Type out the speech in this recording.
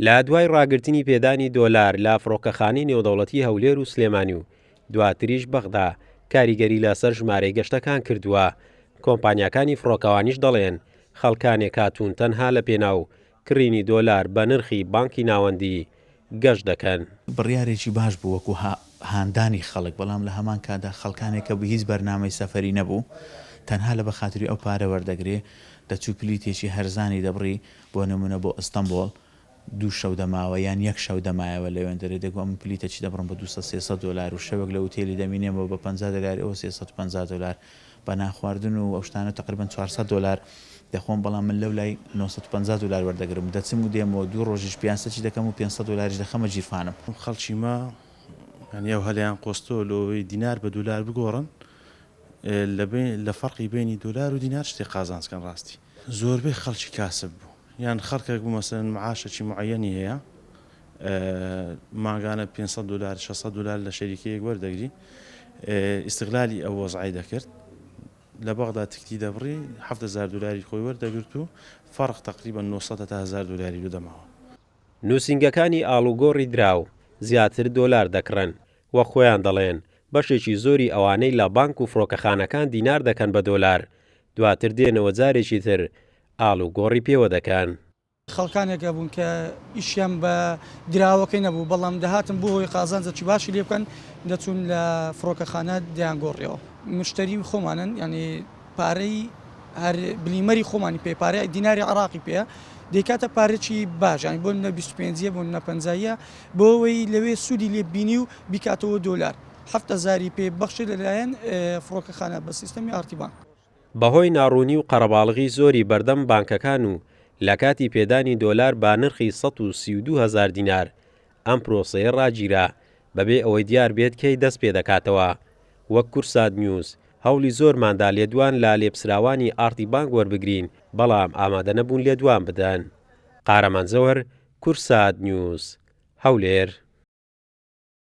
لە دوای ڕاگررتنی پێدانی دۆلار لە فڕۆکەخانەی نێودەوڵەتی هەولێر و سلێمانی و دواتریش بەغدا کاریگەری لەسەر ژمارەی گەشتەکان کردووە. کۆمپانیاکانی فڕۆکەوانیش دەڵێن خەڵکانێک هاتوون تەنها لە پێناو کڕینی دۆلار بە نرخی بانکی ناوەندی گەشت دەکەن. بڕیارێکی باش بوو وەکو هاندانی خەڵک، بەڵام لە هەمان کادا خەڵکانێکە بە هیچ بەرنامەی سەفەری نەبوو تەنها لە بەخاتری ئەو پارە وەردەگرێ دەچوو پلیتێکی هەرزانی دەبڕی بۆ نمونە بۆ ئەستەمبۆڵ 2 شەو دەماوە یان 1 شەو دەمایەوە لەوێن دەرێ دەگو ئەم پلیتەی دەبڕم بە 200-300 دلار و شەوێک لە وتێلی دەمینێمەوە بە 50 دلار ئەوە 350 دلار بە ناخواردن و ئەو شتانە تقریبا 400 دلار دەخۆم، بەڵام من لەو لای 950 دلار وەردەگرم دەچم و دێمەوە 2 ڕۆژیش پیاسەی دەکەم و 500 دلاریش دەخەمە جیرفانم. خەڵکی ما یانیاو هەلیان قۆستۆلەوەی دینار بە دلار بگۆڕن لە فەرقی بینی دلار و دینار شتێک قازانچکەن ڕاستی زۆربەی خەڵکی کاسب بوو، یان خەڵکێک بوو مەسەن معاشەکی معەنی هەیە ماگانە 500 دلار 600 دلار لە شەریکەیەک وەردەگری ئیستیغلالی ئەو وەزعی دەکرد لە بەغدا تکتی دەبڕی 70,000 دلاری خۆی وەردەگرت و فەرق تقریبا 900 تا 1000 دلاری لە دەماوە. نووسنگەکانی ئاڵوگۆڕی دراو زیاتر دۆلار دەکڕن وە خۆیان دەڵێن بەشێکی زۆری ئەوانەی لە بانک و فڕۆکەخانەکان دینار دەکەن بە دۆلار دواتر دێنەوە جارێکی تر ئاڵوگۆڕی پێوە دەکەن. خەڵکانێکە بوون کە ئیشیان بە دراوەکەی نەبوو، بەڵام دەهاتن بۆ هۆی قازانجێکی باشی لێ بکەن دەچون لە فڕۆکەخانە دەیانگۆڕیەوە. مشتری خۆمانن، ینی پارەی هەر بلیمەری خۆمانی پێ پارەی دیناری عراقی پێ دەیکاتە پارێکی باش، ینی بۆ نە 25 بۆ نە 50 بۆ ئەوەی لەوێ سوودی لێ بینی و بیکاتەوە دۆلار 70,000 پێ بەخشی لەلایەن فڕۆکەخانە بە سیستەمی ئارتیبان. بەهۆی ناڕوونی و قەرەباڵغی زۆری بەردەم بانکەکان و لە کاتی پێدانی دۆلار با نرخی 132,000 دینار ئەم پرۆسەیە ڕاگیرا بەبێ ئەوەی دیار بێت کەی دەست پێ دەکاتەوە. وەک کورسات نیوز هەوڵی زۆرماندا لێدوان لا لێپسراوانی ئارتی بانک وەربگرین، بەڵام ئامادە نەبوون لێدوان بدەن. قارەمان زەوەر، کورسات نیوز، هەولێر.